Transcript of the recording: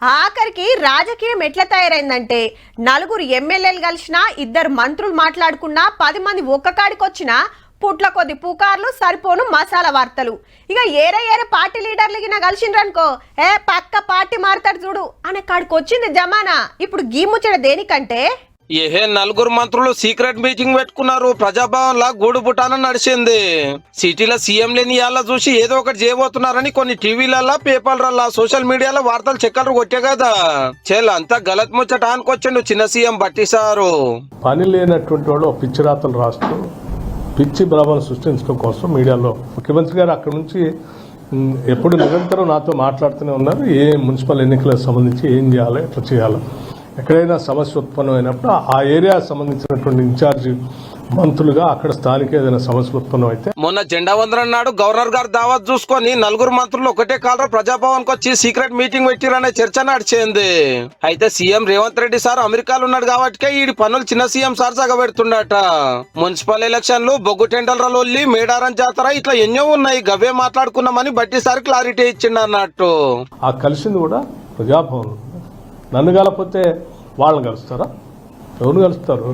ఆఖరికి రాజకీయం ఎట్లా తయారైందంటే నలుగురు ఎమ్మెల్యేలు కలిసినా ఇద్దరు మంత్రులు మాట్లాడుకున్నా 10 మంది ఒక్క కాడికొచ్చినా పుట్ల కొద్ది పుకార్లు సరిపోను మసాలా వార్తలు. ఇక ఏరే పార్టీ లీడర్లు గిన కలిసిండ్రనుకో పక్క పార్టీ మారుతాడు చూడు అనే కాడికొచ్చింది జమానా. ఇప్పుడు గీ ముచ్చట దేనికంటే నలుగురు మంత్రులు సీక్రెట్ మీటింగ్ పెట్టుకున్నారు. ప్రజాభవన్ లా గూడు పుటాన నడిచింది. సిటీలో సీఎం లేని యాళ్ళ చూసి ఏదో ఒకటి చేయబోతున్నారని కొన్ని టీవీలల్లా పేపర్లల్లా సోషల్ మీడియాలో వార్తలు చెక్కలు కొట్టే కదా. అంతా గలత్ ముచ్చట అనుకొచ్చిండు చిన్న సీఎం బట్టి సారు. పని లేనటువంటి వాళ్ళు పిచ్చి రాతలు రాస్తూ పిచ్చి భ్రమను సృష్టించడం కోసం మీడియాలో ముఖ్యమంత్రి గారు అక్కడి నుంచి ఎప్పుడు నిరంతరం నాతో మాట్లాడుతూనే ఉన్నారు. ఏ మున్సిపల్ ఎన్నికలకు సంబంధించి ఏం చేయాలి, ఎట్లా చేయాలి, ఎక్కడైనా సమస్య ఉత్పన్నమైనప్పుడు ఆ ఏరియా సంబంధించినటువంటి ఇన్ఛార్జి మంత్రులుగా అక్కడ స్థానిక ఏదైనా సమస్య ఉత్పన్నం అయితే మొన్న జెండా వందనం నాడు గవర్నర్ గారు దావత్ చూసుకొని నలుగురు మంత్రులు ఒకటే కాలర్ ప్రజాభవన్ కు వచ్చి సీక్రెట్ మీటింగ్ పెట్టిరనే చర్చ నడిచింది. అయితే సీఎం రేవంత్ రెడ్డి సార్ అమెరికాలో ఉన్నాడు కాబట్టి ఈ పనులు చిన్న సీఎం సార్ సగబెడుతుండట. మున్సిపల్ ఎలక్షన్లు, బొగ్గు టెండర్ల లొల్లి, మేడారం జాతర ఇట్లా ఎన్నో ఉన్నాయి. గవే మాట్లాడుకున్నామని బట్టి సార్ క్లారిటీ ఇచ్చిండు అన్నట్టు. ఆ కలిసింది కూడా ప్రజాభవన్. నన్ను కలకపోతే వాళ్ళని కలుస్తారా? ఎవరు కలుస్తారు?